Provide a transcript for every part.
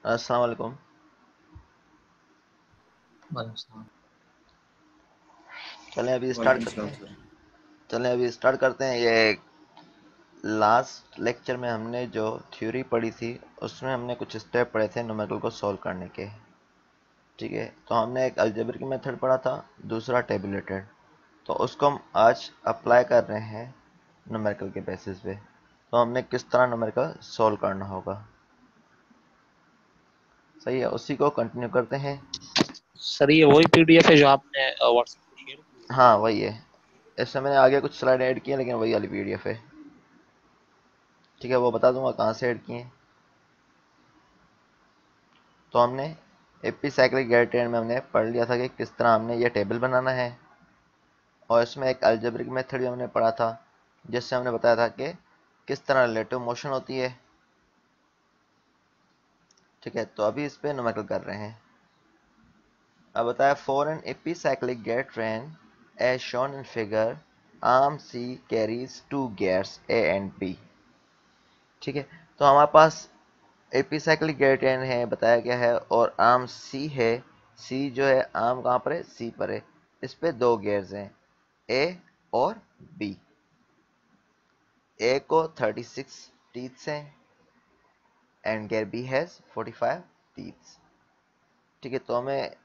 अस्सलाम वालेकुम। वालेकुम सलाम। चलें अभी स्टार्ट वालेकुम करते सलाम हैं। सर। चलें अभी स्टार्ट करते हैं। ये लास्ट लेक्चर में हमने जो थ्योरी पढ़ी थी उसमें हमने कुछ स्टेप पढ़े थे न्यूमेरिकल को सॉल्व करने के। ठीक है, तो हमने एक अलजेब्रिक मेथड पढ़ा था, दूसरा टेबुलेटेड। तो उसको हम आज अप्लाई कर रहे हैं न्यूमेरिकल के बेसिस पे। तो हमने किस तरह न्यूमेरिकल सॉल्व करना होगा। सही है, उसी को कंटिन्यू करते हैं। सर ये वही पीडीएफ है जो आपने व्हाट्सएप पे शेयर की है? हाँ वही है। इसमें मैंने आगे कुछ स्लाइड ऐड किए लेकिन वही वाली पीडीएफ है। ठीक है, वो बता दूंगा कहाँ से ऐड किए। तो हमने एपिसाइक्लिक गैर में हमने पढ़ लिया था कि किस तरह हमने ये टेबल बनाना है, और इसमें एक अलजेब्रिक मेथड भी हमने पढ़ा था जिससे हमने बताया था कि किस तरह रिलेटिव मोशन होती है। ठीक है, तो अभी इस पे न्यूमेरिकल कर रहे हैं। अब बताया for an epicyclic gear train as shown in figure, arm C carries two gears A and B. ठीक है, तो हमारे पास एपिसाइक्लिक गेयर ट्रेन है बताया गया है, और आर्म सी है। सी जो है आर्म कहाँ पर है, सी पर है। इस पे दो गियर्स हैं, ए और बी। ए को 36 टीथ्स हैं and gear B has 45 teeths. ठीक है, तो हमें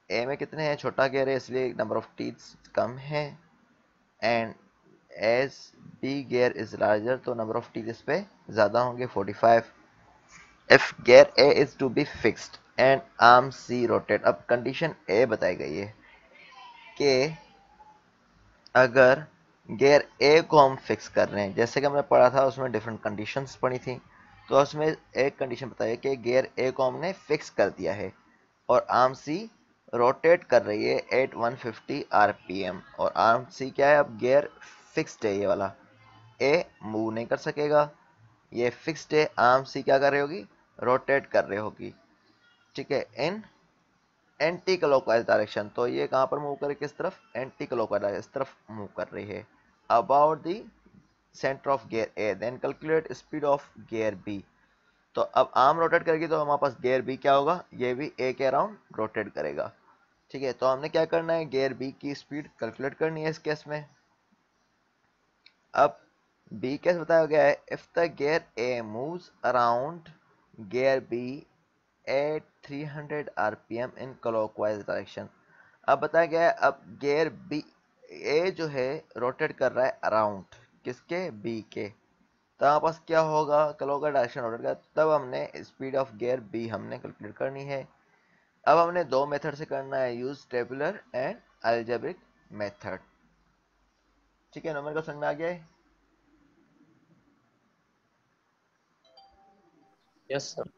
ए में कितने हैं, छोटा गियर है इसलिए नंबर ऑफ टीथ्स कम है, and as B gear is larger तो नंबर ऑफ टीथ इस पे ज़्यादा होंगे 45। if gear A is to be fixed and arm C rotate। अब कंडीशन A बताई गई है कि अगर गियर A को हम फिक्स कर रहे हैं, जैसे कि हमने पढ़ा था उसमें डिफरेंट कंडीशंस पढ़ी थी, तो उसमें एक कंडीशन बताई कि गियर A को हमने फिक्स कर दिया है और आर्म C रोटेट कर रही है एट 150 आरपीएम, और आर्म C क्या है, अब गियर फिक्स्ड है, ये वाला A मूव नहीं कर सकेगा, ये फिक्स्ड है। आर्म C क्या कर रही होगी, रोटेट कर रही होगी। ठीक है, इन एंटी क्लॉकवाइज डायरेक्शन। तो ये कहां पर मूव कर रही है, किस तरफ, एंटी क्लॉकवाइज इस तरफ मूव कर रही है, about the centre of gear A. Then calculate speed of gear B. तो अब आर्म रोटेट करेगी तो हमारे पास गियर बी क्या होगा, ये भी ए के अराउंड रोटेट करेगा। ठीक है, तो हमने क्या करना है, गियर बी की स्पीड कैलकुलेट करनी है इस केस में। अब बी केस बताया गया है, if the gear A moves around gear B at 300 RPM in clockwise direction. अब बताया गया है, अब गियर बी ए जो है रोटेट कर रहा है अराउंड किसके, बी के। तो हमारे पास क्या होगा, क्लॉकवाइज डायरेक्शन रोटेट का, तब हमने स्पीड ऑफ गियर बी हमने कैलकुलेट करनी है। अब हमने दो मेथड से करना है, use tabular and algebraic method. ठीक है, नंबर का समझ में आ गया है। Yes sir.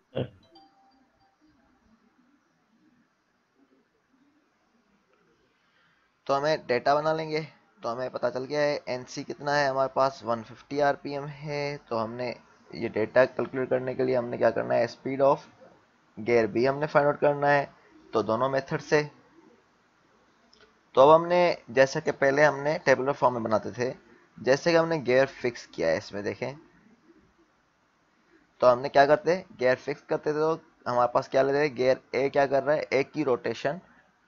तो हमें डेटा बना लेंगे। तो हमें पता चल गया है एनसी कितना है हमारे पास, 150 आरपीएम है। तो हमने ये डेटा कैलकुलेट करने के लिए हमने क्या करना है, स्पीड ऑफ गियर बी हमने फाइंड आउट करना है, तो दोनों मेथड से। तो अब हमने, जैसे कि पहले हमने टेबुलर फॉर्म में बनाते थे, जैसे कि हमने गियर फिक्स किया है इसमें देखें, तो हमने क्या करते हैं, गियर फिक्स करते थे तो हमारे पास क्या लेते हैं, गियर ए क्या कर रहा है, ए की रोटेशन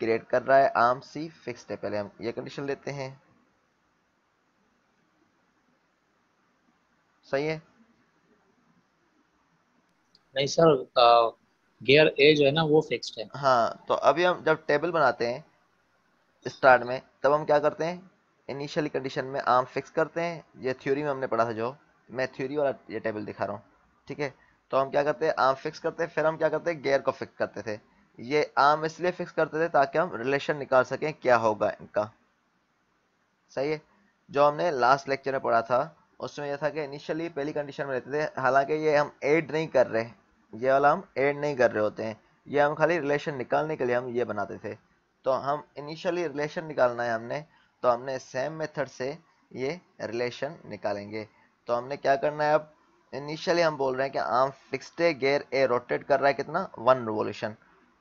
क्रिएट कर रहा है, आर्म सी फिक्स्ड है, पहले हम ये कंडीशन लेते हैं। सही है। नहीं सर, गियर ए जो है ना वो फिक्स्ड है। हाँ, तो अभी हम जब टेबल बनाते हैं स्टार्ट में, तब हम क्या करते हैं, इनिशियली कंडीशन में आर्म फिक्स करते हैं। ये थ्योरी में हमने पढ़ा था, जो मैं थ्योरी वाला ये टेबल दिखा रहा हूँ। ठीक है, तो हम क्या करते हैं, आर्म फिक्स करते हैं, फिर हम क्या करते हैं, गियर को फिक्स करते थे। ये आर्म इसलिए फिक्स करते थे ताकि हम रिलेशन निकाल सकें क्या होगा इनका। सही है, जो हमने लास्ट लेक्चर में पढ़ा था उसमें यह था कि इनिशियली पहली कंडीशन में लेते थे, हालांकि ये हम ऐड नहीं कर रहे, ये वाला हम ऐड नहीं कर रहे होते हैं, ये हम खाली रिलेशन निकालने के लिए हम ये बनाते थे। तो हम इनिशियली रिलेशन निकालना है हमने, तो हमने सेम मेथड से ये रिलेशन निकालेंगे। तो हमने क्या करना है, अब इनिशियली हम बोल रहे हैं कि आर्म फिक्स्ड है, गियर ए रोटेट कर रहा है कितना, 1 रिवोल्यूशन।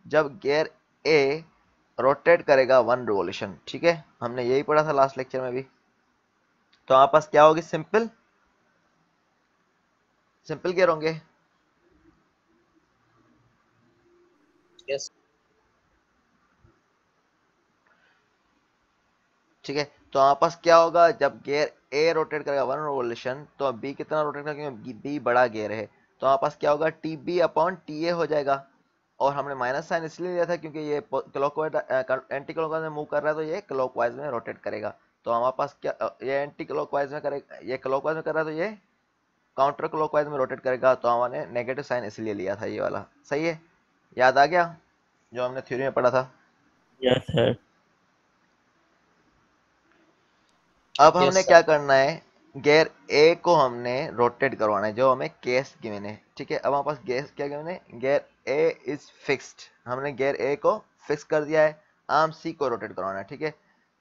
जब गियर ए रोटेट करेगा 1 रिवोल्यूशन, ठीक है, हमने यही पढ़ा था लास्ट लेक्चर में भी। तो हमारे पास क्या होगी, सिंपल सिंपल गियर होंगे। यस। ठीक है, तो हमारे पास क्या होगा, जब गियर ए रोटेट करेगा 1 रिवॉल्यूशन तो बी कितना रोटेट करेगा, क्योंकि बी बड़ा गियर है, तो हमारे पास क्या होगा, T B upon T A हो जाएगा। और हमने माइनस साइन इसलिए लिया था क्योंकि ये क्लॉकवाइज एंटी क्लॉकवाइज में मूव कर रहा है, तो ये क्लॉकवाइज में रोटेट करेगा। तो हमारे पास क्या, ये एंटी क्लॉकवाइज में करेगा, ये क्लॉकवाइज में कर रहा है तो ये काउंटर क्लॉकवाइज में रोटेट करेगा, तो हमने नेगेटिव साइन इसलिए लिया था ये वाला। सही है, याद आ गया जो हमने थ्योरी में पढ़ा था। Yes sir. अब हमने यस क्या सर। करना है, गियर ए को हमने रोटेट करवाना है, जो हमें केस गिवन है। ठीक है, अब हमारे पास गेस क्या गिवन है, गियर ए इज फिक्स्ड, हमने गियर ए को फिक्स कर दिया है, आर्म सी को रोटेट करवाना है। ठीक है,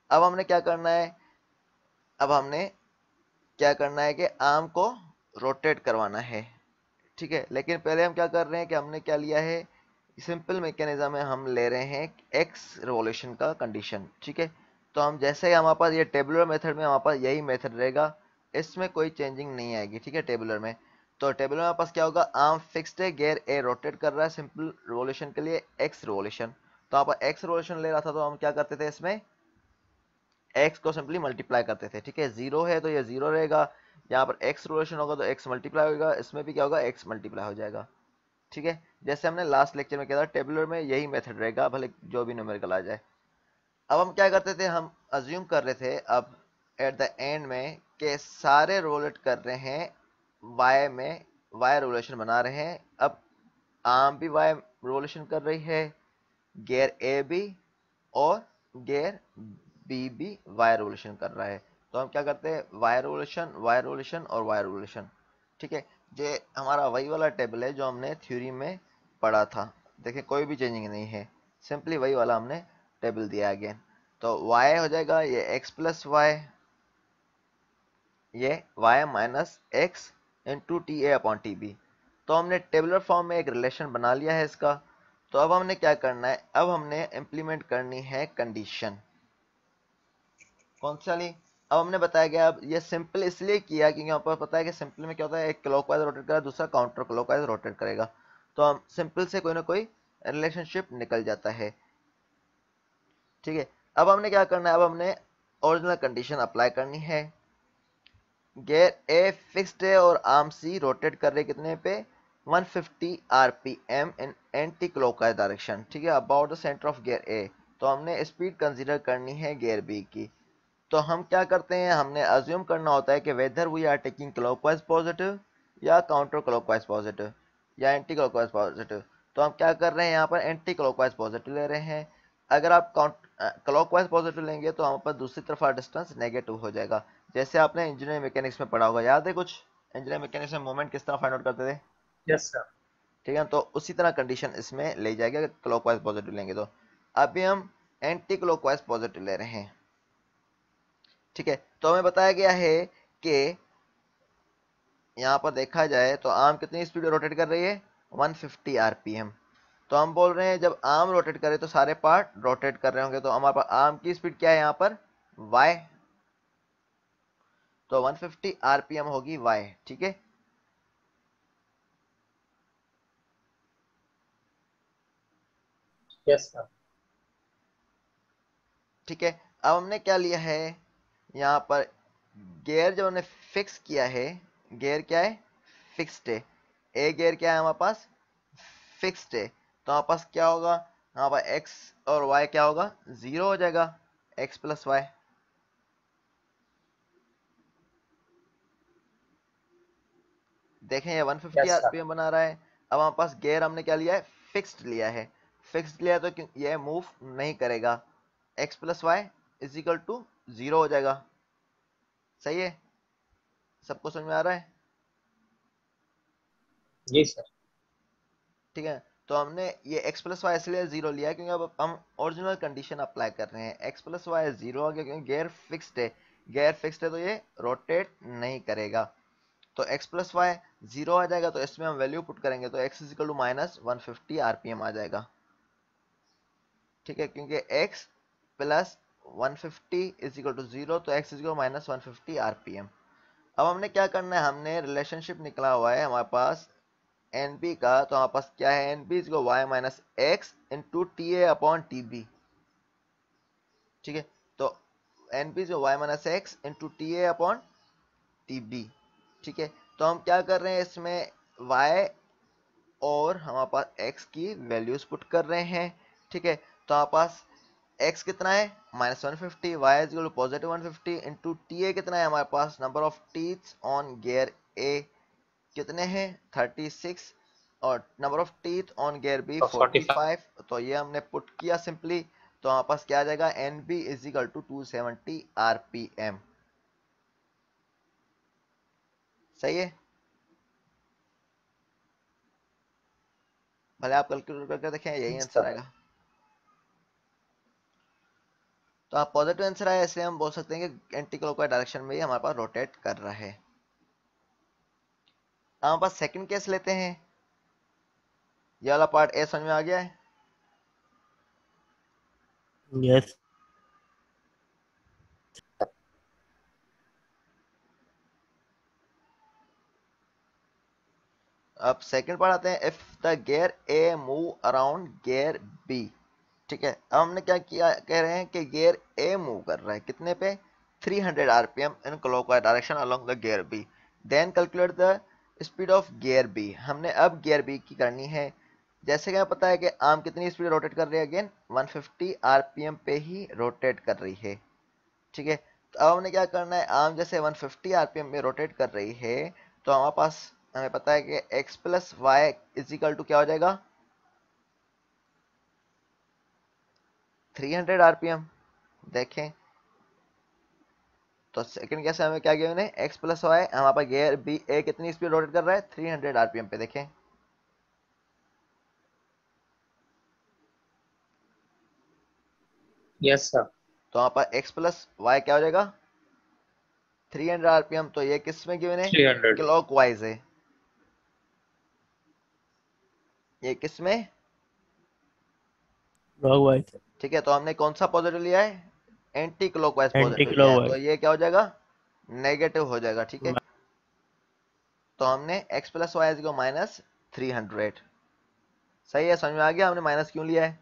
अब हमने क्या करना है, अब हमने क्या करना है कि आर्म को रोटेट करवाना है। ठीक है, लेकिन पहले हम क्या कर रहे हैं कि हमने क्या लिया है, सिंपल मैकेनिज्म में हम ले रहे हैं एक्स रिवॉल्यूशन का कंडीशन। ठीक है, तो हम जैसे ही हमारे पास ये टेबुलर मेथड में हमारे पास यही मेथड रहेगा, इसमें कोई चेंजिंग नहीं आएगी। ठीक है, टेबुलर में, तो टेबुलर में हमारे पास क्या होगा, आर्म फिक्स्ड है, गियर ए रोटेट कर रहा है सिंपल रिवॉल्यूशन के लिए एक्स रिवॉल्यूशन। तो आप एक्स रिवॉल्यूशन ले रहा था, तो हम क्या करते थे, इसमें एक्स को सिंपली मल्टीप्लाई करते थे। ठीक है, जीरो है तो ये जीरो रहेगा, यहाँ पर एक्स रिवॉल्यूशन होगा तो एक्स मल्टीप्लाई होगा, इसमें भी क्या होगा, एक्स मल्टीप्लाई हो जाएगा। ठीक है, जैसे हमने लास्ट लेक्चर में किया था, टेबुलर में यही मेथड रहेगा, भले जो भी न्यूमेरिकल आ जाए। अब हम क्या करते थे, हम अज्यूम कर रहे थे अब एट द एंड में कि सारे रोलेट कर रहे हैं वाई में, वाई रोलेशन बना रहे हैं। अब आर्म भी वाई रोलेशन कर रही है, गियर ए भी, और गियर बी भी वाई रोलेशन कर रहा है। तो हम क्या करते हैं, वाई रोलेशन, वाई रोलेशन और वाई रोलेशन। ठीक है, ये हमारा वही वाला टेबल है जो हमने थ्योरी में पढ़ा था। देखिए कोई भी चेंजिंग नहीं है, सिंपली वही वाला हमने टेबल दिया है अगेन। तो y हो जाएगा ये x प्लस वाई, ये y minus X into T A upon T B. तो हमने टेबुलर फॉर्म में एक रिलेशन बना लिया है इसका। तो अब हमने क्या करना है, अब हमने इम्प्लीमेंट करनी है कंडीशन। कौन सी वाली, अब हमने बताया गया, अब ये सिंपल इसलिए किया क्योंकि यहाँ पर पता है कि सिंपल में क्या होता है, एक क्लॉकवाइज रोटेट करेगा, दूसरा काउंटर क्लॉकवाइज रोटेट करेगा, तो हम सिंपल से कोई ना कोई रिलेशनशिप निकल जाता है। ठीक है, अब हमने क्या करना है, अब हमने ओरिजिनल कंडीशन अप्लाई करनी है। गियर ए फिक्स्ड है और आर्म सी रोटेट कर रहे कितने पे, 150 आरपीएम इन एंटी क्लॉकवाइज डायरेक्शन। ठीक है, about the centre of gear ए। तो हमने स्पीड कंसीडर करनी है गियर बी की। तो हम क्या करते हैं, हमने अज्यूम करना होता है कि whether we are taking clockwise positive या काउंटर क्लॉकवाइज पॉजिटिव या एंटी क्लॉकवाइज पॉजिटिव। तो हम क्या कर रहे हैं, यहाँ पर एंटी क्लॉकवाइज पॉजिटिव ले रहे हैं। अगर आप क्लॉकवाइज पॉजिटिव लेंगे तो हमारे पास दूसरी तरफ डिस्टेंस नेगेटिव हो जाएगा। जैसे आपने इंजीनियरिंग मैकेनिक्स में पढ़ा होगा, याद है कुछ, इंजीनियरिंग मैकेनिक्स में मोमेंट किस तरह फाइंड आउट करते थे। Yes sir. ठीक है, तो उसी तरह कंडीशन इसमें ले जाएगा, अगर क्लॉकवाइज पॉजिटिव लेंगे तो। अभी हम एंटी क्लॉकवाइज पॉजिटिव ले रहे हैं। ठीक है, तो हमें बताया गया है कि यहाँ पर देखा जाए तो आर्म कितनी स्पीड में रोटेट कर रही है, 150 आरपीएम। तो हम बोल रहे हैं जब आर्म रोटेट करे तो सारे पार्ट रोटेट कर रहे होंगे, तो हमारे पास आर्म की स्पीड क्या है यहाँ पर, y, तो 150 आरपीएम होगी y। ठीक है, यस सर। ठीक है, अब हमने क्या लिया है यहाँ पर, गियर जब हमने फिक्स किया है, गियर क्या है, फिक्स्ड है, ए गियर क्या है हमारे पास, फिक्स्ड है। तो हमारे पास क्या होगा, हमारे पास एक्स और वाई क्या होगा, जीरो हो जाएगा, एक्स प्लस वाई। देखें ये 150 यस सर। आरपीएम बना रहा है। अब हमारे पास गियर हमने क्या लिया है, फिक्स्ड लिया है। फिक्स्ड लिया है तो क्यों ये मूव नहीं करेगा, X plus Y is equal to zero हो जाएगा। सही है, सबको समझ में आ रहा है। जी सर। ठीक है, तो हमने ये x प्लस वाई इसलिए जीरो लिया है क्योंकि अब हम ओरिजिनल कंडीशन अप्लाई कर रहे हैं। x प्लस वाई जीरो आ गया क्योंकि गियर फिक्स्ड है, गियर फिक्स्ड है तो ये रोटेट नहीं करेगा। तो x प्लस वाई जीरो आ जाएगा, तो इसमें हम वैल्यू पुट करेंगे तो x is equal to minus 150 RPM आ जाएगा। ठीक है, क्योंकि x plus 150 is equal to zero, तो x is equal minus 150 RPM. अब हमने क्या करना है, हमने रिलेशनशिप निकला हुआ है हमारे पास एन बी का, तो हमारे पास क्या है, N B is Y minus X into T A upon T B, ठीक है। तो एन बी जो Y minus X into T A upon T B, ठीक है। तो हम क्या कर रहे हैं इसमें, y और हमारे पास x की वैल्यूज पुट कर रहे हैं, ठीक है। तो हमारे पास x कितना है -150, y is equal to positive 150 into T A कितना है हमारे पास, number of teeths on gear A कितने हैं 36, और number of teeth on gear B तो 45 45। तो ये हमने पुट किया सिंपली, तो हमारे पास क्या आ जाएगा, N B is equal to 270 RPM. सही है, भले आप कैलकुलेट करके देखें, यही आंसर आएगा। तो आप पॉजिटिव आंसर आया, इसलिए हम बोल सकते हैं कि एंटी क्लॉकवाइज डायरेक्शन में ही हमारे पास रोटेट कर रहा है। हमारे पास सेकंड केस लेते हैं, ये वाला पार्ट ए समझ में आ गया है। यस। अब सेकंड पार्ट आते हैं, if the gear A move around gear B, ठीक है। अब हमने क्या किया, कह रहे हैं कि गियर ए मूव कर रहा है कितने पे, 300 RPM in clockwise direction along the gear B, then calculate the speed of gear B. हमने अब गियर बी की करनी है, जैसे कि हमें पता है कि आर्म कितनी स्पीड रोटेट कर रही है, अगेन 150 आरपीएम पे ही रोटेट कर रही है, ठीक है। तो अब हमने क्या करना है, आर्म जैसे 150 आरपीएम में रोटेट कर रही है, तो हमारे पास हमें पता है कि x plus Y is equal to क्या हो जाएगा, 300 आरपीएम। देखें तो सेकंड कैसे हमें क्या गिवन है, x प्लस वाई, हमारे पास गियर बी ए कितनी स्पीड रोटेट कर रहा है 300 आरपीएम पे। देखें यस सर। तो हमारे पास x प्लस वाई क्या हो जाएगा 300 आरपीएम। तो ये किस में गिवन है, 300 क्लॉकवाइज है, ये किस में, क्लॉकवाइज। ठीक है। तो हमने कौन सा पॉजिटिव लिया है, एंटी क्लॉकवाइज एंटी पॉजिटिव लिया है, तो क्लॉकवाइज। ये क्या हो जाएगा, नेगेटिव हो जाएगा, ठीक है। तो हमने x प्लस वाई को -300, सही है, समझ में आ गया हमने माइनस क्यों लिया है।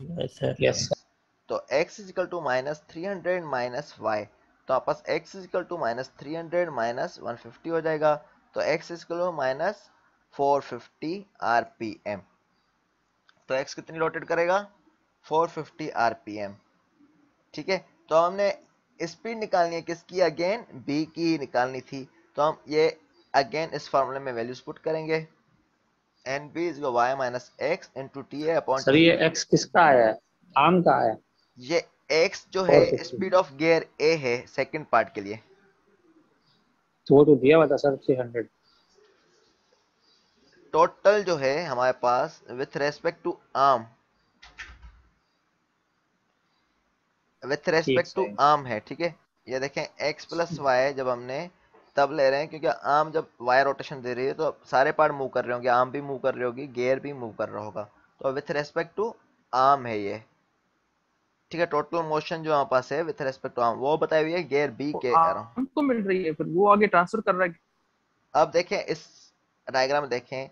Yes sir. Yes sir. तो x is equal to -300 minus Y, तो आप पास x is equal to -300 minus 150 हो जाएगा, तो x is equal to -450 RPM. तो x कितनी रोटेट करेगा 450 आरपीएम, ठीक है। तो हमने स्पीड निकालनी है किसकी, अगेन b की निकालनी थी, तो हम ये अगेन इस फॉर्मूले में वैल्यूज पुट करेंगे, N B is Y minus X into T A upon sir T ये बी। x किसका आया है, आर्म का आया है ये एक्स जो है 450, स्पीड ऑफ गियर ए है सेकंड पार्ट के लिए, तो वो तो दिया हुआ था सर 300। टोटल जो है हमारे पास with respect to arm, with ठीक रेस्पेक्ट टू सही। आर्म है, ठीक है। ये देखें x प्लस वाई जब हमने तब ले रहे हैं क्योंकि आर्म जब वाई रोटेशन दे रही है तो सारे पार्ट मूव कर रहे होंगे, आर्म भी मूव कर रही होगी, गियर भी मूव कर रहा होगा, तो विथ रेस्पेक्ट टू आर्म है ये, ठीक है। टोटल मोशन जो हमारे पास है विथ रेस्पेक्ट टू आर्म वो बताई हुई है गियर बी वो के अराउंड। हमको मिल रही है, फिर वो आगे ट्रांसफर कर रहा है। अब देखें इस डायग्राम में देखें,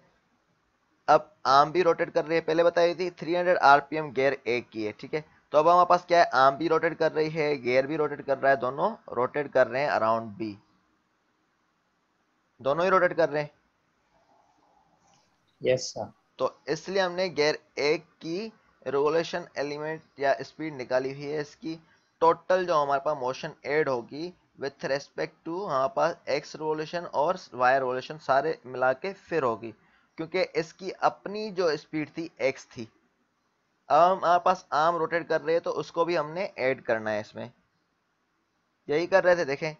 अब आर्म भी रोटेट कर रही है, पहले बताई थी 300 आरपीएम गियर ए की है, ठीक है। तो अब हमारे पास क्या है, आर्म भी रोटेट कर रही है, गियर भी रोटेट कर रहा है, दोनों रोटेट कर रहे हैं अराउंड बी, दोनों ही रोटेट कर रहे हैं। Yes sir. तो इसलिए हमने गियर ए की रेवोल्यूशन एलिमेंट या स्पीड निकाली हुई है, इसकी टोटल जो हमारे पास मोशन ऐड होगी विथ रेस्पेक्ट टू हमारे पास एक्स रेवोल्यूशन और वाई रेवोल्यूशन सारे मिला के फिर होगी, क्योंकि इसकी अपनी जो स्पीड थी एक्स थी, अब हमारे पास आर्म रोटेट कर रहे हैं तो उसको भी हमने ऐड करना है इसमें, यही कर रहे थे। देखें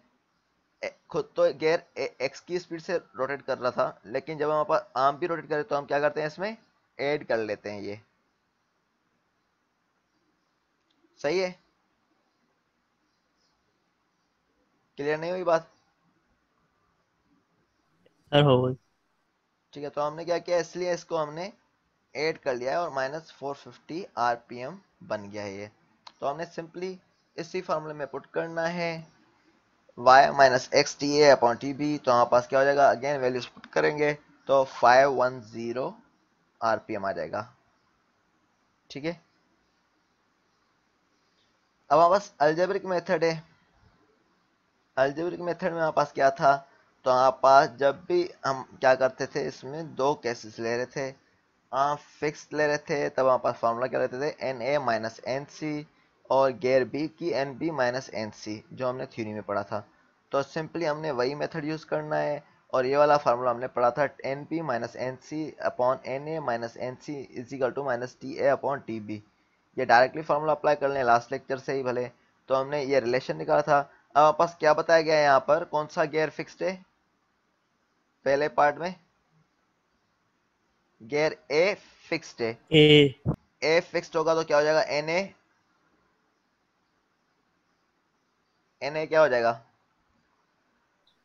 खुद तो गियर एक्स की स्पीड से रोटेट कर रहा था, लेकिन जब हम आर्म भी रोटेट करें तो हम क्या करते हैं इसमें ऐड कर लेते हैं, ये सही है, क्लियर नहीं हुई बात, सर हो गई। ठीक है। तो हमने क्या किया, इसलिए इसको हमने ऐड कर लिया है और -450 आरपीएम बन गया है ये। तो हमने सिंपली इसी फार्मूले में पुट करना है y minus X T A upon T B, तो हमारे पास क्या हो जाएगा, अगेन वैल्यूज पुट करेंगे तो 510 आरपीएम आ जाएगा। ठीक है। अब हमारे पास अलजेब्रिक मेथड है। अलजेब्रिक मेथड में हमारे पास क्या था, तो हमारे पास जब भी हम क्या करते थे, इसमें दो केसेस ले रहे थे। फिक्स ले रहे थे तब हमारे पास फार्मूला क्या लेते थे, N A minus N C, और गेयर बी की N B minus N C, जो हमने थ्योरी में पढ़ा था। तो सिंपली हमने वही मेथड यूज करना है, और ये वाला फार्मूला हमने पढ़ा था, N P minus N C upon N A minus N C is equal to minus T A upon T B. ये डायरेक्टली फार्मूला अप्लाई कर लें लास्ट लेक्चर से ही भले। तो हमने ये रिलेशन निकाला था। अब हमारे पास क्या बताया गया है यहाँ पर, कौन सा गियर फिक्स्ड है, पहले पार्ट में गियर ए फिक्स्ड है। ए ए फिक्स्ड होगा तो क्या हो जाएगा, एन ए, एन ए क्या हो जाएगा,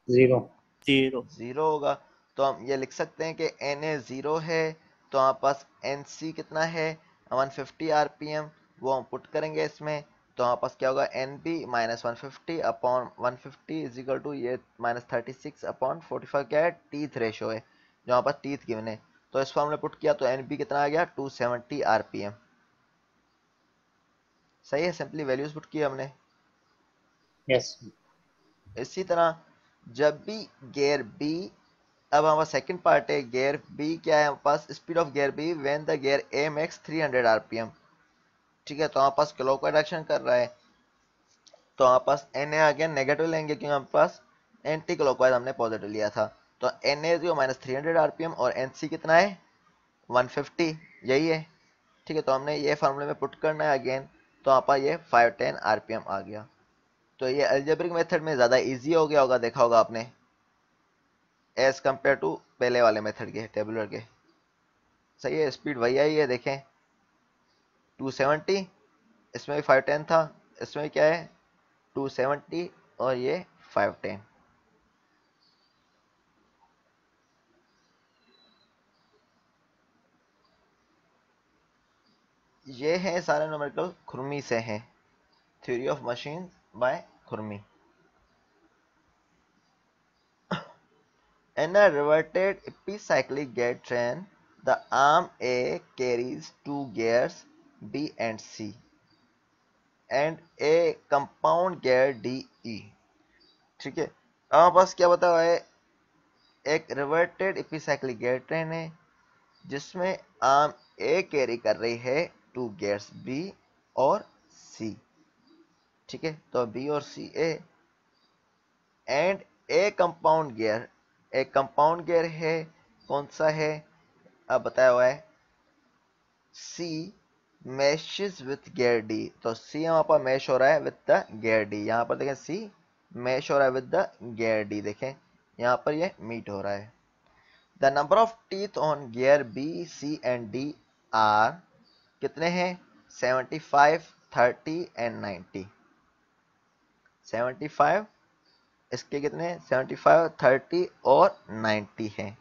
0। 0 जीरो होगा। तो हम ये लिख सकते हैं कि एन ए जीरो है, तो हमारे पास एन सी कितना है, 150 आरपीएम, वो हम पुट करेंगे इसमें। तो हमारे पास क्या होगा, N B minus 150 upon 150 is equal to ये माइनस 36 अपॉन 45, क्या है, टीथ रेशो है, जो हमारे पास टीथ गिवन है। तो इस फॉर्म में पुट किया तो एन बी कितना आ गया, 270 आरपीएम। सही है, सिंपली वैल्यूज पुट किए हमने। यस। इसी तरह जब भी गियर बी, अब हमारा सेकंड पार्ट है, गियर बी क्या है हमारे पास, speed of gear B when the gear A makes 300 RPM. ठीक है, तो हमारे पास क्लॉकवाइज डायरेक्शन कर रहा है, तो हमारे पास एन ए अगेन नेगेटिव लेंगे क्योंकि हमारे पास एंटी क्लॉकवाइज हमने पॉजिटिव लिया था। तो एन ए जो माइनस 300 आरपीएम, और एन सी कितना है, 150, यही है। ठीक है, तो हमने ये फार्मूले में पुट करना है अगेन, तो हमारे पास ये 510 आरपीएम आ गया। तो ये अलजेब्रिक मेथड में ज़्यादा इजी हो गया होगा, देखा होगा आपने, एज कम्पेयर टू पहले वाले मेथड के, टेबुलर के। सही है, स्पीड वही आई है, देखें 270, इसमें भी 510 था, इसमें क्या है 270, और ये 510। ये है सारे न्यूमेरिकल खुरमी से हैं, थ्योरी ऑफ मशीन बाय खुरमी। In a reverted epicyclic gear train, the arm A carries two gears B and C and a compound gear DE। ठीक है, अब हमारे पास क्या बता हुआ है, एक रिवर्टेड एपिसाइक्लिक गियर ट्रेन है जिसमें आर्म ए कैरी कर रही है टू गियर्स बी और सी। ठीक है, तो बी और सी ए, एंड ए कंपाउंड गियर, एक कंपाउंड गियर है, कौन सा है, अब बताया हुआ है सी मैशेस विथ गियर डी। तो सी हमारे पास मैश हो रहा है विथ द गियर डी, यहाँ पर देखें सी मैश हो रहा है विथ द गियर डी, देखें यहाँ पर ये मीट हो रहा है। The number of teeth on gear B C and D are कितने हैं, 75, 30 एंड 90। 75, इसके कितने, 75, 30 और 90 हैं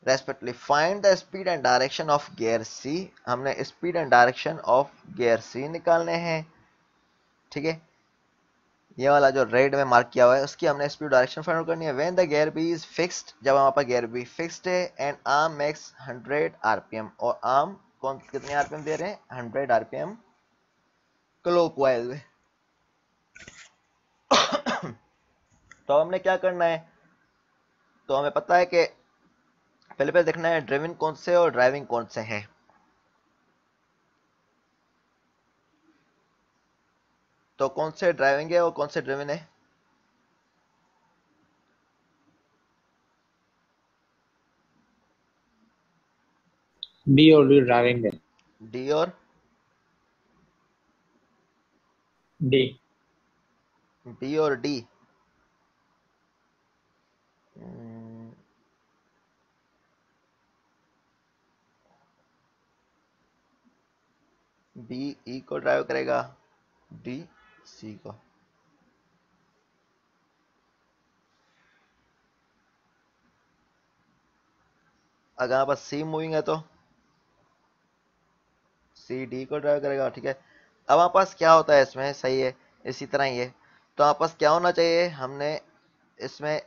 respectively. Find the speed and direction of gear C, हमने speed and direction of gear C निकालने हैं। ठीक है, ये वाला जो रेड में मार्क किया हुआ है उसकी हमने स्पीड डायरेक्शन फाइंड आउट करनी है। When the gear B is fixed, जब हमारे पास गियर बी फिक्स्ड है, एंड आर्म मैक्स 100 आरपीएम, और आर्म कौन कितने आरपीएम दे रहे हैं, 100 आरपीएम क्लॉकवाइज में। तो हमने क्या करना है, तो हमें पता है कि पहले देखना है ड्राइविंग कौन से और ड्राइविंग कौन से है। तो कौन से ड्राइविंग है और कौन से ड्रिवन है, डी और डी ड्राइविंग है। डी और डी। बी और डी, बी ई को ड्राइव करेगा, डी सी को। अगर यहाँ पर सी मूविंग है तो सी डी को ड्राइव करेगा। ठीक है, अब हमारे पास क्या होता है इसमें, सही है, इसी तरह ही है। तो हमारे पास क्या होना चाहिए, हमने इसमें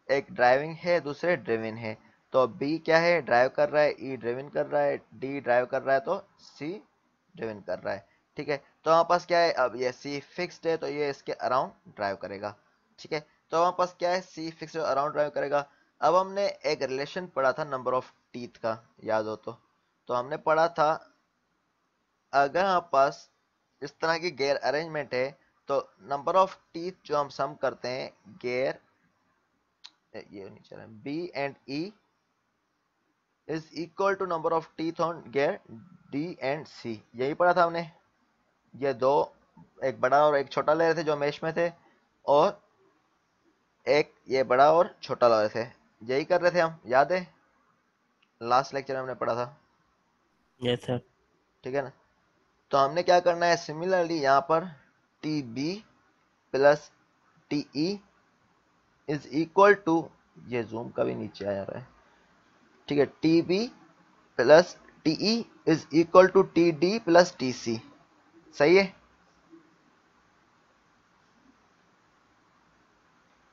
एक ड्राइविंग है दूसरे ड्रिविन है, तो बी क्या है, ड्राइव कर रहा है, ई ड्रिवन कर रहा है, डी ड्राइव कर रहा है, तो सी ड्रिवन कर रहा है। ठीक है, तो हमारे पास क्या है, अब ये सी फिक्स्ड है तो ये इसके अराउंड ड्राइव करेगा। ठीक है, तो हमारे पास क्या है, सी फिक्स्ड अराउंड ड्राइव करेगा। अब हमने एक रिलेशन पढ़ा था नंबर ऑफ टीथ का, याद हो तो हमने पढ़ा था अगर हमारे पास इस तरह की गेयर अरेंजमेंट है तो नंबर ऑफ टीथ जो हम सम करते हैं गेयर, ये नीचे B and E is equal to number of teeth on gear D and C, यही पढ़ा था हमने। ये दो, एक बड़ा और एक छोटा ले रहे थे जो मेश में थे, और एक ये बड़ा और छोटा ले रहे थे, यही कर रहे थे हम, याद है लास्ट लेक्चर में हमने पढ़ा था। Yes sir. ठीक है ना, तो हमने क्या करना है, सिमिलरली यहाँ पर T B plus T E is equal to, ये जूम का भी नीचे आ जा रहा है, ठीक है, T B plus T E is equal to T D plus T C, सही है।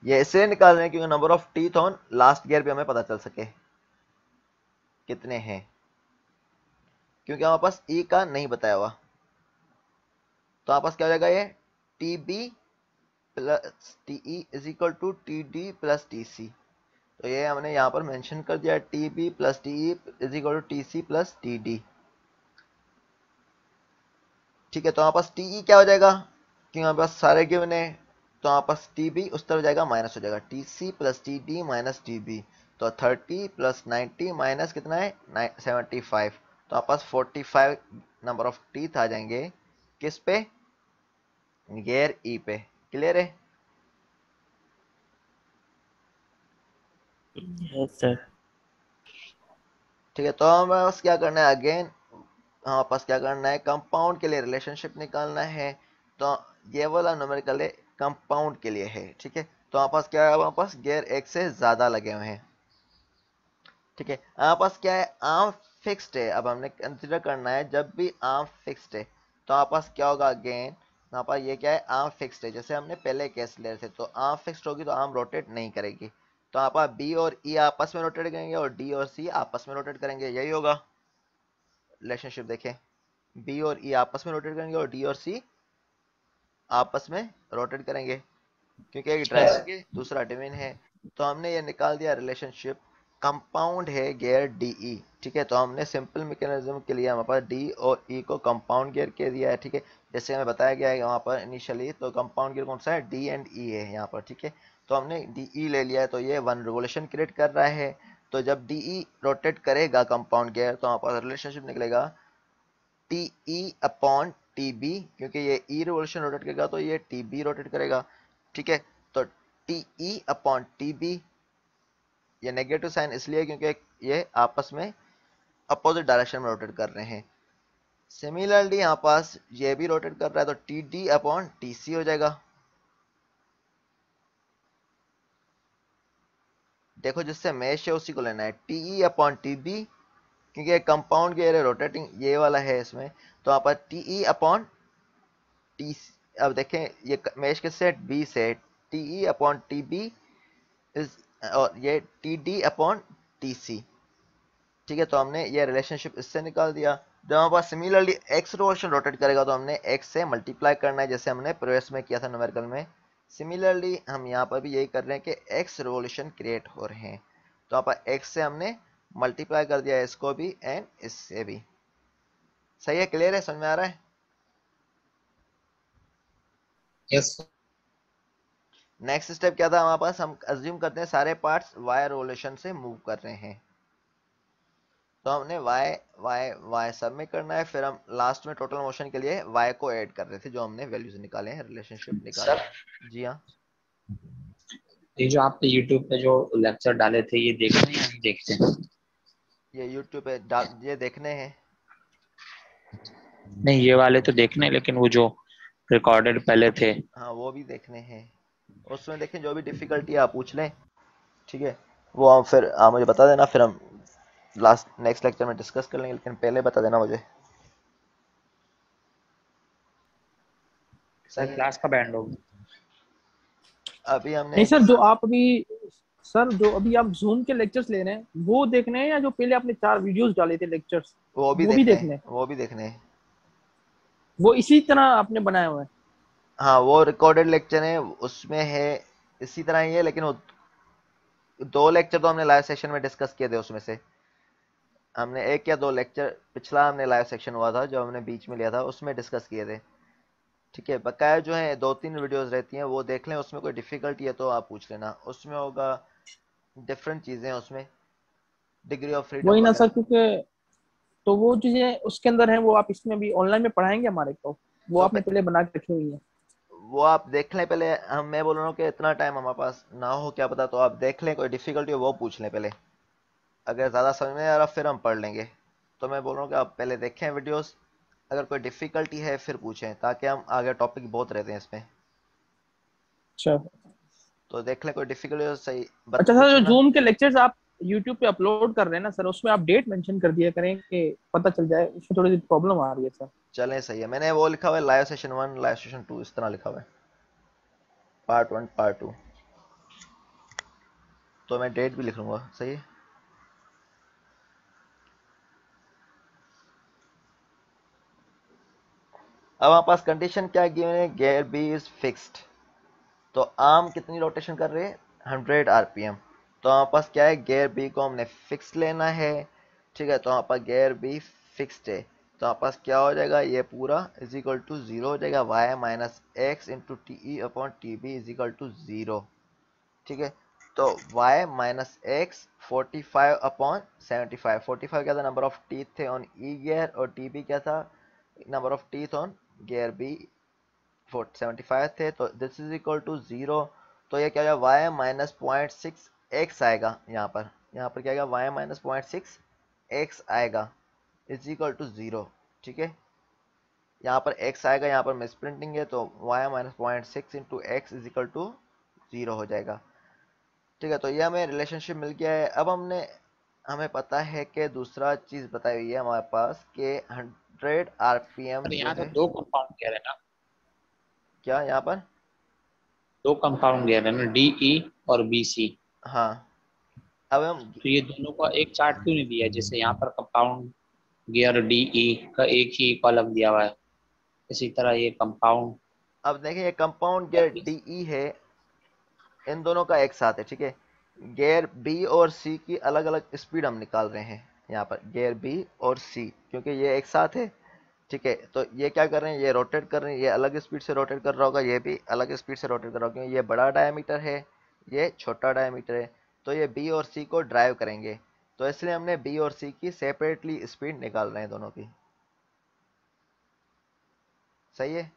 ये इससे निकाल रहे हैं क्योंकि number of teeth on last gear पे हमें पता चल सके कितने हैं, क्योंकि हमारे पास ई का नहीं बताया हुआ। तो हमारे पास क्या हो जाएगा, ये T B plus T E is equal to T D plus T C, तो ये हमने यहाँ पर मेंशन कर दिया, T B plus T E is equal to T C plus T D. ठीक है, तो हमारे पास टी ई क्या हो जाएगा, क्योंकि हमारे पास सारे गिवन है, तो हमारे पास टी बी उस तरफ जाएगा, माइनस हो जाएगा T C plus T D minus T B, तो 30 प्लस 90 माइनस कितना है 75, तो हमारे पास 45 नंबर ऑफ टीथ आ जाएंगे, किस पे, गियर ई पे। क्लियर है। Yes sir. ठीक है, तो हमें बस क्या करना है, अगेन हमारे पास क्या करना है, कंपाउंड के लिए रिलेशनशिप निकालना है। तो ये वाला न्यूमेरिकल कंपाउंड के लिए है। ठीक है, तो हमारे पास क्या है, हमारे पास गियर एक से ज्यादा लगे हुए हैं। ठीक है, हमारे पास क्या है, आर्म फिक्स्ड है। अब हमने कंसिडर करना है जब भी आर्म फिक्स्ड है तो हमारे पास क्या होगा, अगेन हमारे पास ये क्या है, आर्म फिक्स्ड है। जैसे हमने पहले केस ले रहे थे, तो आर्म फिक्स्ड होगी तो आर्म रोटेट नहीं करेगी, तो हमारे पास बी और ई आपस में रोटेट करेंगे और डी और सी आपस में रोटेट करेंगे, यही होगा रिलेशनशिप। देखें, बी और ई आपस में रोटेट करेंगे और डी और सी आपस में रोटेट करेंगे, क्योंकि एक ड्राइव है दूसरा डिविन है। तो हमने ये निकाल दिया रिलेशनशिप, कंपाउंड है गियर डी ई। ठीक है, तो हमने सिंपल मैकेनिज्म के लिए हमारे पास डी और ई को कंपाउंड गियर के दिया है। ठीक है, जैसे हमें बताया गया है वहाँ पर इनिशियली, तो कंपाउंड गियर कौन सा है, डी एंड ई है यहाँ पर। ठीक है, तो हमने डी ई ले लिया है, तो ये 1 रिवोल्यूशन क्रिएट कर रहा है। तो जब डी ई रोटेट करेगा कंपाउंड गियर, तो हमारे पास रिलेशनशिप निकलेगा T E upon T B, क्योंकि ये ई रिवोल्यूशन रोटेट करेगा तो ये टी बी रोटेट करेगा। ठीक है, तो T E upon T B, ये नेगेटिव साइन इसलिए क्योंकि ये आपस में अपोजिट डायरेक्शन में रोटेट कर रहे हैं। सिमिलरली यहाँ पास ये भी रोटेट कर रहा है, तो T D upon T C हो जाएगा। देखो, जिससे मैच है उसी को लेना है, T E upon T B, क्योंकि ये कंपाउंड गियर है, रोटेटिंग ये वाला है इसमें, तो यहाँ पर टी ई अपॉन टी। अब देखें, ये मैच किससे, बी से, T E upon T B is, और ये T D upon T C. ठीक है, तो हमने ये रिलेशनशिप इससे निकाल दिया। जब हमारे पास सिमिलरली एक्स रिवोल्यूशन रोटेट करेगा तो हमने एक्स से मल्टीप्लाई करना है, जैसे हमने प्रीवियस में किया था न्यूमेरिकल में। सिमिलरली हम यहाँ पर भी यही कर रहे हैं कि एक्स रिवोल्यूशन क्रिएट हो रहे हैं, तो यहाँ पर एक्स से हमने मल्टीप्लाई कर दिया इसको भी एंड इससे भी। सही है, क्लियर है, समझ में आ रहा है। यस नेक्स्ट स्टेप क्या था हमारे पास, हम अज्यूम करते हैं सारे पार्ट्स वाई रिवोल्यूशन से मूव कर रहे हैं, तो हमने वाई वाई वाई सब में करना है। फिर हम लास्ट में टोटल मोशन के लिए वाई को ऐड कर रहे थे, जो हमने वैल्यूज निकाले हैं, रिलेशनशिप निकाले हैं। जी हाँ, ये जो आपने YouTube पे जो लेक्चर डाले थे ये देखते हैं या नहीं देखते हैं? ये यूट्यूब पे डाल, ये देखने हैं। नहीं, ये वाले तो देखने हैं, लेकिन वो जो रिकॉर्डेड पहले थे। हाँ, वो भी देखने हैं। उसमें देखें, जो भी डिफिकल्टी आप पूछ लें, ठीक है, वो हम फिर आप मुझे बता देना, फिर हम लास्ट नेक्स्ट लेक्चर में डिस्कस कर लेंगे, लेकिन पहले बता देना मुझे। सर क्लास का बैंड होगा। अभी हमने नहीं सर, जो आप अभी सर जो अभी आप जूम के लेक्चर्स ले रहे हैं वो देखने हैं या जो पहले आपने 4 वीडियोस डाले थे लेक्चर्स वो भी वो भी देखने देखने हैं? हैं, वो भी देखने हैं। वो इसी तरह आपने बनाया हुआ है? हाँ वो रिकॉर्डेड लेक्चर है, उसमें है इसी तरह ही है, लेकिन वो 2 लेक्चर तो हमने लाइव सेशन में डिस्कस किए थे। उसमें से हमने 1 या 2 लेक्चर, पिछला हमने लाइव सेक्शन हुआ था जो हमने बीच में लिया था, उसमें डिस्कस किए थे। ठीक है, बकाया जो है 2-3 वीडियोस रहती हैं, वो देख लें। उसमें कोई डिफिकल्टी है तो आप पूछ लेना, उसमें होगा डिफरेंट चीज़ें उसमें, डिग्री ऑफ फ्रीडम वही ना सर, वगैरह। क्योंकि तो वो चीजें उसके अंदर है, वो आप इसमें भी ऑनलाइन में पढ़ाएंगे हमारे को? वो तो आपने पहले बना के रखी हुई है? वो आप देख लें पहले। मैं बोल रहा हूँ कि इतना टाइम हमारे पास ना हो, क्या पता, तो आप देख लें, कोई डिफिकल्टी हो वो पूछ लें पहले। अगर ज़्यादा समझ में आ रहा फिर हम पढ़ लेंगे। तो मैं बोल रहा हूँ कि आप पहले देखें वीडियोस, अगर कोई डिफिकल्टी है फिर पूछें, ताकि हम आगे, टॉपिक बहुत रहते हैं इसमें। अच्छा। तो देख लें, कोई डिफिकल्टी हो सही अच्छा सर, जो पूछना। जूम के लेक्चर्स आप यूट्यूब पे अपलोड कर रहे हैं ना सर, उसमें आप डेट मेंशन कर दिया करें कि पता चल जाए, उसमें थोड़ी सी प्रॉब्लम आ रही है सर। चलें, सही है, मैंने वो लिखा हुआ है लाइव सेशन 1, लाइव सेशन 2, इस तरह लिखा हुआ है, पार्ट 1 पार्ट 2। तो मैं डेट भी लिख लूँगा, सही है। अब हमारे पास कंडीशन क्या गिवन है, गियर बी इज फिक्स्ड। तो आर्म कितनी रोटेशन कर रही है, 100 आरपीएम। तो हमारे पास क्या है, गियर बी को हमने फिक्स लेना है। ठीक है, तो हमारे पास गियर बी फिक्स्ड है, तो हमारे पास क्या हो जाएगा, ये पूरा इज इक्वल टू 0 हो जाएगा, Y minus X into T E upon T B is equal to 0। ठीक है, तो y माइनस एक्स 45 अपॉन 75। 45 क्या था, नंबर ऑफ टीथ थे ऑन ई गियर, और टी बी क्या था, number of teeth on gear B 75 थे। तो दिस इज इक्वल टू 0। तो ये क्या होगा, वाई माइनस 0.6 एक्स आएगा यहाँ पर क्या आएगा, वाई माइनस 0.6 एक्स आएगा इज इक्वल टू 0। ठीक है, यहाँ पर x आएगा, यहाँ पर मिस प्रिंटिंग है, तो y minus 0.6 into X is equal to 0 हो जाएगा। ठीक है, तो ये हमें रिलेशनशिप मिल गया है। अब हमें पता है कि दूसरा चीज़ बताई हुई है हमारे पास कि 100 आरपीएम पर जो यहाँ तो है। दो कंपाउंड कह रहे हैं ना, क्या यहाँ पर, 2 कंपाउंड कह रहे हैं ना, DE और BC। हाँ, अब हम, तो ये दोनों का एक चार्ट क्यों नहीं दिया है? जैसे यहाँ पर कंपाउंड गियर DE का एक ही कॉलम दिया हुआ है, इसी तरह ये कंपाउंड अब देखें, ये कंपाउंड गियर डीई है, इन दोनों का एक साथ है। ठीक है, गियर बी और सी की अलग अलग स्पीड हम निकाल रहे हैं यहाँ पर, गियर बी और सी, क्योंकि ये एक साथ है। ठीक है, तो ये क्या कर रहे हैं, ये रोटेट कर रहे हैं, ये अलग स्पीड से रोटेट कर रहा होगा, ये भी अलग स्पीड से रोटेट कर रहा होगा, क्योंकि ये बड़ा डायमीटर है, ये छोटा डायमीटर है। तो ये बी और सी को ड्राइव करेंगे, तो इसलिए हमने बी और सी की सेपरेटली स्पीड निकाल रहे हैं दोनों की। सही है,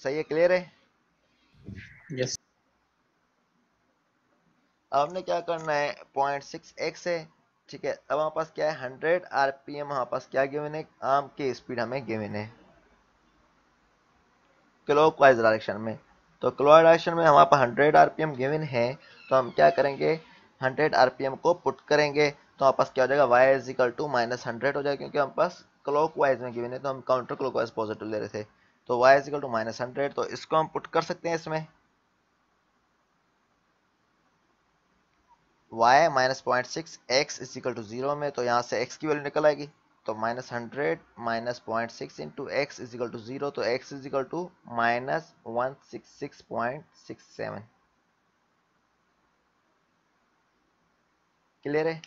सही है, क्लियर है। यस। अब हमने क्या करना है, 0.6x है। ठीक है, अब हमारे पास क्या है, 100 आरपीएम हमारे पास क्या गिवन है, आर्म की स्पीड हमें गिवन है क्लॉकवाइज डायरेक्शन में। तो क्लॉकवाइज डायरेक्शन में हमारे पास 100 आरपीएम गिवन है, तो हम क्या करेंगे, 100 आरपीएम को पुट करेंगे, तो हमारे पास क्या हो जाएगा, y is equal to minus 100 हो जाएगा, क्योंकि हमारे पास क्लॉकवाइज में गिवन है, तो हम काउंटर क्लॉकवाइज पॉजिटिव ले रहे थे। तो y is equal to minus 100, तो इसको हम पुट कर सकते हैं इसमें, y minus 0.6 x is equal to 0 में, तो यहाँ से x की वैल्यू निकल आएगी। तो minus 100 minus 0.6 into X is equal to 0, तो x is equal to minus 166.67। Clear है।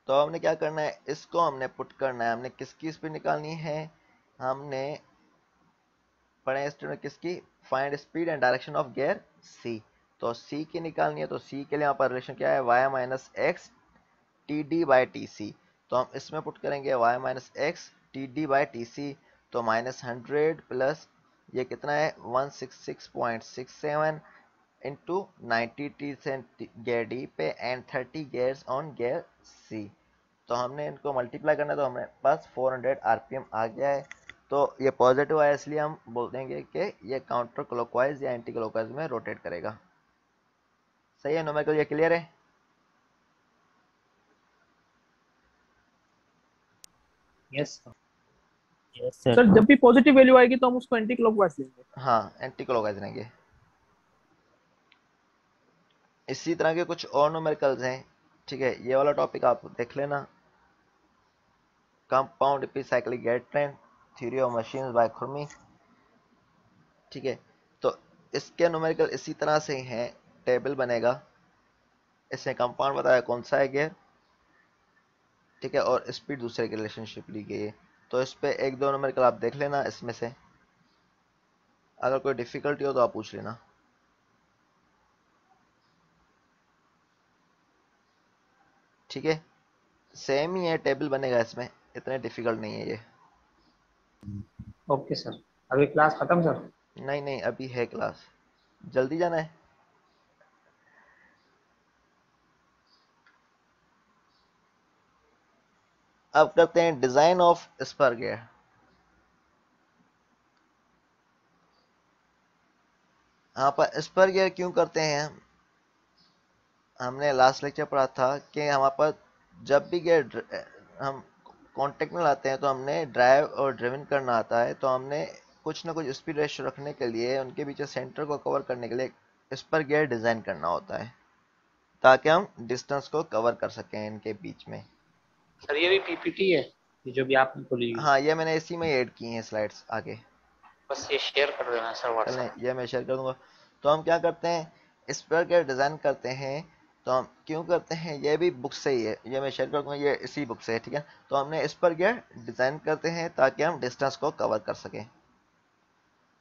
तो हमने क्या करना है, इसको हमने पुट करना है, हमने किसकी स्पीड निकालनी है, हमने पढ़े स्टूडेंट किसकी, find speed and direction of gear C. तो सी की निकालनी है, तो सी के लिए यहाँ पर रिलेशन क्या है, Y minus X T D by T C. तो हम इसमें पुट करेंगे Y minus X T D by T C, तो माइनस 100 प्लस ये कितना है, 166.67 इंटू 90 टी से गियर डी पे and 30 gears on gear C. तो हमने इनको मल्टीप्लाई करना है, तो हमारे पास 400 आरपीएम आ गया है। तो ये पॉजिटिव है, इसलिए हम बोल देंगे कि ये काउंटर क्लॉकवाइज या एंटी क्लॉकवाइज में रोटेट करेगा। सही है, न्यूमेरिकल ये क्लियर है। यस। Yes sir. सर जब भी पॉजिटिव वैल्यू आएगी तो हम उसको एंटी क्लॉकवाइज लेंगे। हाँ, एंटी क्लॉकवाइज लेंगे। इसी तरह के कुछ और न्यूमेरिकल्स हैं, ठीक है, ये वाला टॉपिक आप देख लेना, कंपाउंड एपिसाइक्लिक गैस train, theory of machines by Khurmi, ठीक है। तो इसके न्यूमेरिकल इसी तरह से हैं, टेबल बनेगा, इसमें कंपाउंड बताया कौन सा है गैर, ठीक है, और स्पीड दूसरे की रिलेशनशिप ली गई है। तो इस पे एक दो न्यूमेरिकल आप देख लेना, इसमें से अगर कोई डिफिकल्टी हो तो आप पूछ लेना, ठीक है। सेम ही है, टेबल बनेगा इसमें, इतने डिफिकल्ट नहीं है ये। ओके सर, अभी क्लास खत्म सर? नहीं नहीं, अभी है क्लास, जल्दी जाना है। अब करते हैं डिजाइन ऑफ स्पर गियर। यहाँ पर स्पर गियर क्यों करते हैं हम, हमने लास्ट लेक्चर पढ़ा था कि हमारे पास जब भी गियर हम कांटेक्ट में लाते हैं तो हमने ड्राइव और ड्रिवन करना आता है, तो हमने कुछ ना कुछ स्पीड रेशियो रखने के लिए, उनके बीच सेंटर को कवर करने के लिए स्पर गियर डिजाइन करना होता है, ताकि हम डिस्टेंस को कवर कर सकें इनके बीच में। सर ये भी पीपीटी है, ये जो भी आपने खोली हुई? हाँ, ये मैंने इसी में ऐड की हैं स्लाइड्स आगे, बस ये शेयर कर देना सर चलें व्हाट्सएप। ये मैं शेयर कर दूंगा। तो हम क्या करते हैं, स्पर गियर डिज़ाइन करते हैं, तो हम क्यों करते हैं, ये भी बुक से ही है, ये मैं शेयर कर दूंगा, ये इसी बुक से है, ठीक है। तो हमने स्पर गियर डिज़ाइन करते हैं ताकि हम डिस्टेंस को कवर कर सकें।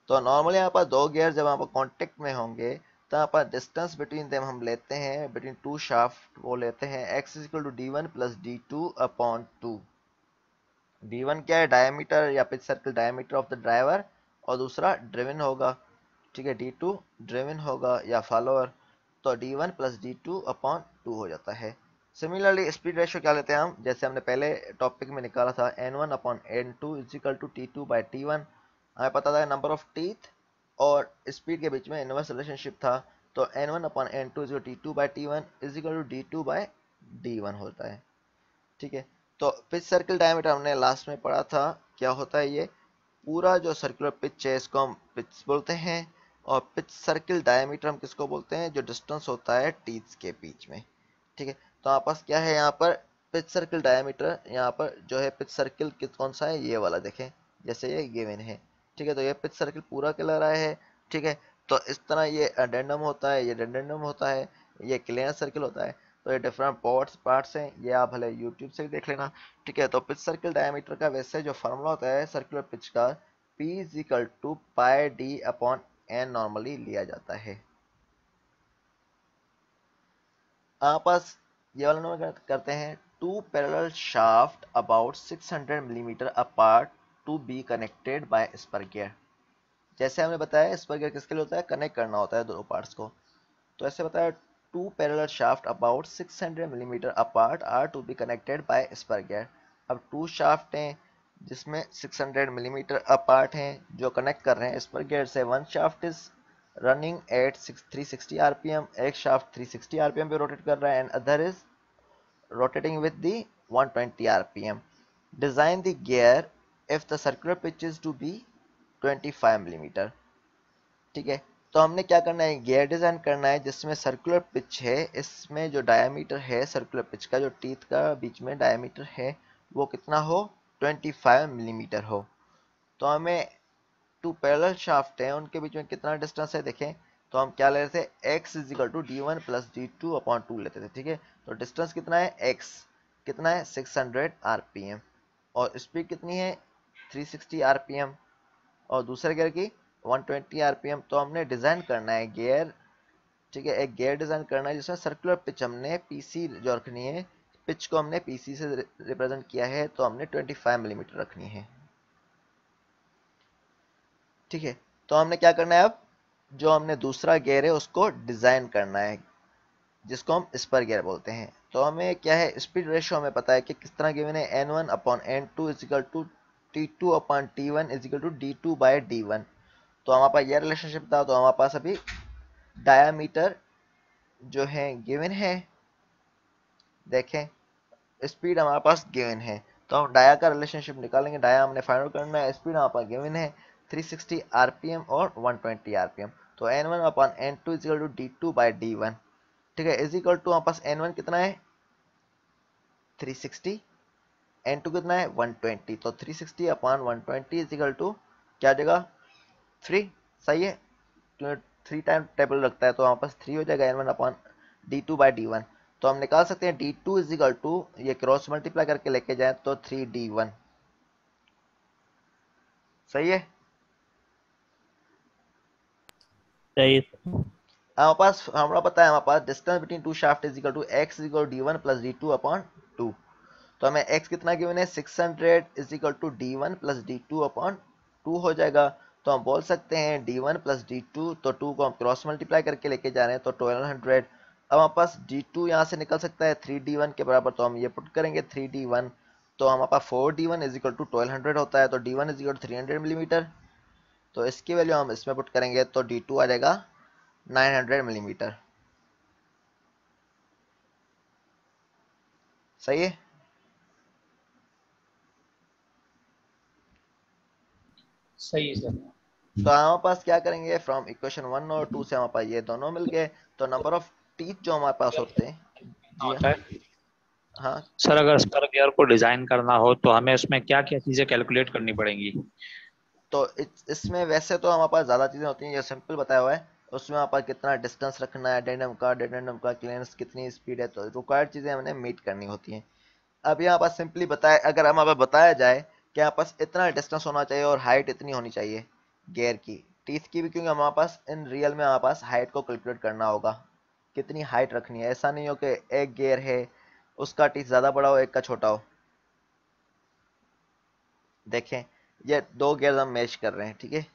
तो नॉर्मली यहाँ पर दो गियर जब यहाँ पर कॉन्टेक्ट में होंगे तो यहाँ पर डिस्टेंस बिटवीन देम हम लेते हैं, बिटवीन टू शाफ्ट वो लेते हैं x equal to d1 plus d2 upon 2। d1 क्या है, डायमीटर या pitch circle diameter of the driver, और दूसरा ड्रिवन होगा, ठीक है, d2 ड्रिवन होगा या फॉलोअर, तो d1 प्लस d2 अपॉन 2 हो जाता है। सिमिलरली स्पीड रेशियो क्या लेते हैं हम, जैसे हमने पहले टॉपिक में निकाला था, n1 upon n2 is equal to t2 by t1। हमें पता था नंबर ऑफ टीथ और स्पीड के बीच में इनवर्स रिलेशनशिप था, तो n1 upon n2 is equal to t2 by t1 is equal to d2 by d1 होता है, ठीक है। तो पिच सर्कल डायमीटर हमने लास्ट में पढ़ा था, क्या होता है, ये पूरा जो सर्कुलर पिच है इसको हम पिच बोलते हैं, और पिच सर्कल डायमीटर हम किसको बोलते हैं, जो डिस्टेंस होता है टीथ्स के बीच में, ठीक है। तो हमारे पास क्या है यहाँ पर पिच सर्कल डायमीटर, यहाँ पर जो है पिच सर्कल कौन सा है, ये वाला देखें, जैसे ये गिवन है, ठीक है। तो ये पिच सर्कल पूरा कहला रहा है, ठीक है। तो इस तरह ये अडेंडम होता है, ये डेंडेंडम होता है, ये क्लियरेंस सर्कल होता है। तो ये डिफरेंट पार्ट्स हैं, ये आप भले यूट्यूब से देख लेना, ठीक है। तो पिच सर्कल डायमीटर का वैसे जो फार्मूला होता है सर्कुलर पिच का, P is equal to pi D upon N normally लिया जाता है। आप पास ये वाला नंबर करते हैं, two parallel shaft about 600 millimetre apart to be connected by spur gear. जैसे हमने बताया स्पर गियर किसके लिए होता है, कनेक्ट करना होता है दो पार्ट्स को। तो ऐसे बताया, two parallel shaft about 600 millimetre apart are to be connected by spur gear. अब टू शाफ्ट हैं जिसमें 600 मिलीमीटर अपार्ट हैं जो कनेक्ट कर रहे हैं स्पर गियर से। One shaft is running at 360 RPM, एक शाफ्ट 360 आरपीएम पे रोटेट कर रहा है, and other is rotating with the 120 rpm. Design the gear if the circular pitch is to be 25 mm, ठीक है। तो हमने क्या करना है, गियर डिजाइन करना है जिसमें सर्कुलर पिच है, इसमें जो डायमीटर है सर्कुलर पिच का, जो टीथ का बीच में डायमीटर है वो कितना हो, 25 मिलीमीटर हो। तो हमें टू पैरेलल शाफ्ट है उनके बीच में कितना डिस्टेंस है देखें, तो हम क्या ले रहे थे, x is equal to d1 plus d2 upon 2 लेते थे, ठीक है। तो डिस्टेंस कितना है, x कितना है 600 आरपीएम, और स्पीड कितनी है 360 आरपीएम, और दूसरे गियर की 120 आरपीएम। तो हमने डिज़ाइन करना है गियर, ठीक है, एक गियर डिज़ाइन करना है जिसमें सर्कुलर पिच हमने पीसी जो रखनी है, पिच को हमने पीसी से रिप्रेजेंट किया है, तो हमने 25 मिलीमीटर रखनी है, ठीक है। तो हमने क्या करना है, अब जो हमने दूसरा गियर है उसको डिज़ाइन करना है जिसको हम स्पर गियर बोलते हैं। तो हमें क्या है, स्पीड रेशियो हमें पता है कि किस तरह गिवन है, n1 upon n2 is equal to t2 upon t1 is equal to d2 by d1। तो हमारे पास यह रिलेशनशिप था, तो हमारे पास अभी डायामीटर जो है गिवन है, देखें स्पीड हमारे पास गिवन है, तो हम डाया का रिलेशनशिप निकालेंगे। डाया हमने फाइंड आउट करना है, स्पीड यहाँ पर गिवन है 360 आरपीएम और 120 आरपीएम। तो n1 upon n2 is equal to d2 by d1, ठीक है, इज इक्वल टू हमारे पास n1 कितना है 360, n2 कितना है 120, तो 360 अपॉन 120 इज इक्वल टू क्या जगह 3, सही है, क्योंकि 3 टाइम टेबल रखता है तो हमारे पास 3 हो जाएगा n1 upon d2 by d1। तो हम निकाल सकते हैं d2 इज इक्वल टू, ये क्रॉस मल्टीप्लाई करके लेके जाए तो 3d1, सही है। सही। हमारा पता है हमारे पास distance between two shaft is equal to x is equal to d1 plus d2 upon 2। तो हमें x कितना गिवन है 600 is equal to d1 plus d2 upon 2 हो जाएगा। तो हम बोल सकते हैं d1 प्लस d2, तो 2 को हम क्रॉस मल्टीप्लाई करके लेके जा रहे हैं तो 1200। अब हमारे पास d2 यहाँ से निकल सकता है 3d1 के बराबर, तो हम ये पुट करेंगे 3d1, तो हमारे पास 4d1 इज इक्वल टू 1200 होता है, तो d1 is equal to 300 millimetre. तो इसकी वैल्यू हम इसमें पुट करेंगे तो d2 आ जाएगा 900 मिलीमीटर, सही है। सही है सर। तो हमारे पास क्या करेंगे, फ्रॉम इक्वेशन 1 और 2 से हमारे पास ये दोनों मिल गए, तो नंबर ऑफ टीथ जो हमारे पास होते हैं, जी होता है हाँ सर, अगर स्पर गियर को डिजाइन करना हो तो हमें उसमें क्या क्या चीजें कैलकुलेट करनी पड़ेंगी? तो इसमें वैसे तो हमारे पास ज़्यादा चीज़ें होती हैं, ये सिंपल बताया हुआ है। उसमें हमारे पास कितना डिस्टेंस रखना है, डेडेंडम का क्लियरेंस कितनी स्पीड है, तो रिक्वायर्ड चीज़ें हमने मीट करनी होती हैं। अब यहाँ पास सिंपली बताया, अगर हमारे पास बताया जाए कि यहाँ पास इतना डिस्टेंस होना चाहिए और हाइट इतनी होनी चाहिए गियर की, टीथ की भी, क्योंकि हमारे पास इन रियल में हमारे पास हाइट को कैलकुलेट करना होगा, कितनी हाइट रखनी है। ऐसा नहीं हो कि एक गियर है उसका टीथ ज़्यादा बड़ा हो एक का छोटा हो। देखें ये 2 गियर हम मैच कर रहे हैं, ठीक है,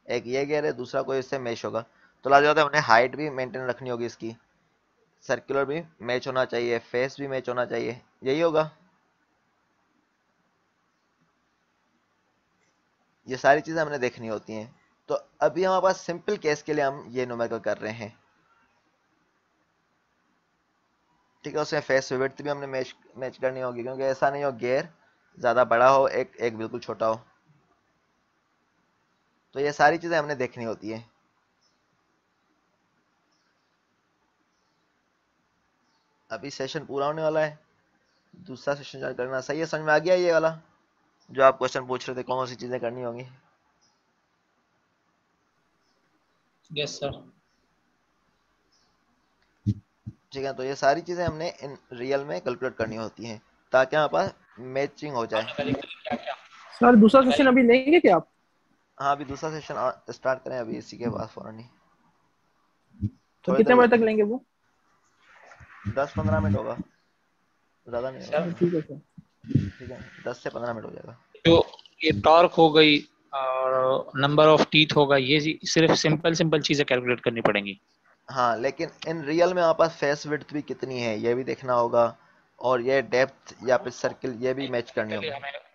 एक ये गियर है दूसरा कोई इससे मैच होगा, तो लाजवाब हमने हाइट भी मेंटेन रखनी होगी इसकी, सर्कुलर भी मैच होना चाहिए, फेस भी मैच होना चाहिए, यही होगा। ये सारी चीज़ें हमने देखनी होती हैं। तो अभी हमारे पास सिंपल केस के लिए हम ये न्यूमेरिकल कर रहे हैं, ठीक है, उसमें फेस विड्थ भी हमने मैच करनी होगी, क्योंकि ऐसा नहीं हो गियर ज़्यादा बड़ा हो एक एक बिल्कुल छोटा हो। तो ये सारी चीज़ें हमने देखनी होती है। अभी सेशन पूरा होने वाला है, दूसरा सेशन ज्वाइन करना, सही है, समझ में आ गया ये वाला जो आप क्वेश्चन पूछ रहे थे, कौन सी चीज़ें करनी होंगी? Yes sir. ठीक है, तो ये सारी चीज़ें हमने इन रियल में कैलकुलेट करनी होती हैं ताकि हमारे पास मैचिंग हो जाए। सर दूसरा सेशन अभी लेंगे क्या आप? हाँ अभी दूसरा सेशन स्टार्ट करें अभी इसी के बाद फौरन ही, तो थोड़ी कितने देर, बजे तक लेंगे वो? 10-15 मिनट होगा, ज़्यादा नहीं होगा। सर ठीक है सर। ठीक है 10 से 15 मिनट हो जाएगा। जो ये टॉर्क हो गई और नंबर ऑफ टीथ होगा, ये सिर्फ सिंपल सिंपल चीजें कैलकुलेट करनी पड़ेंगी। हाँ लेकिन इन रियल में हमारे पास फेस विड्थ भी कितनी है ये भी देखना होगा, और ये डेप्थ या फिर सर्किल ये भी मैच करनी प्रैक्टिकली होगी। हमें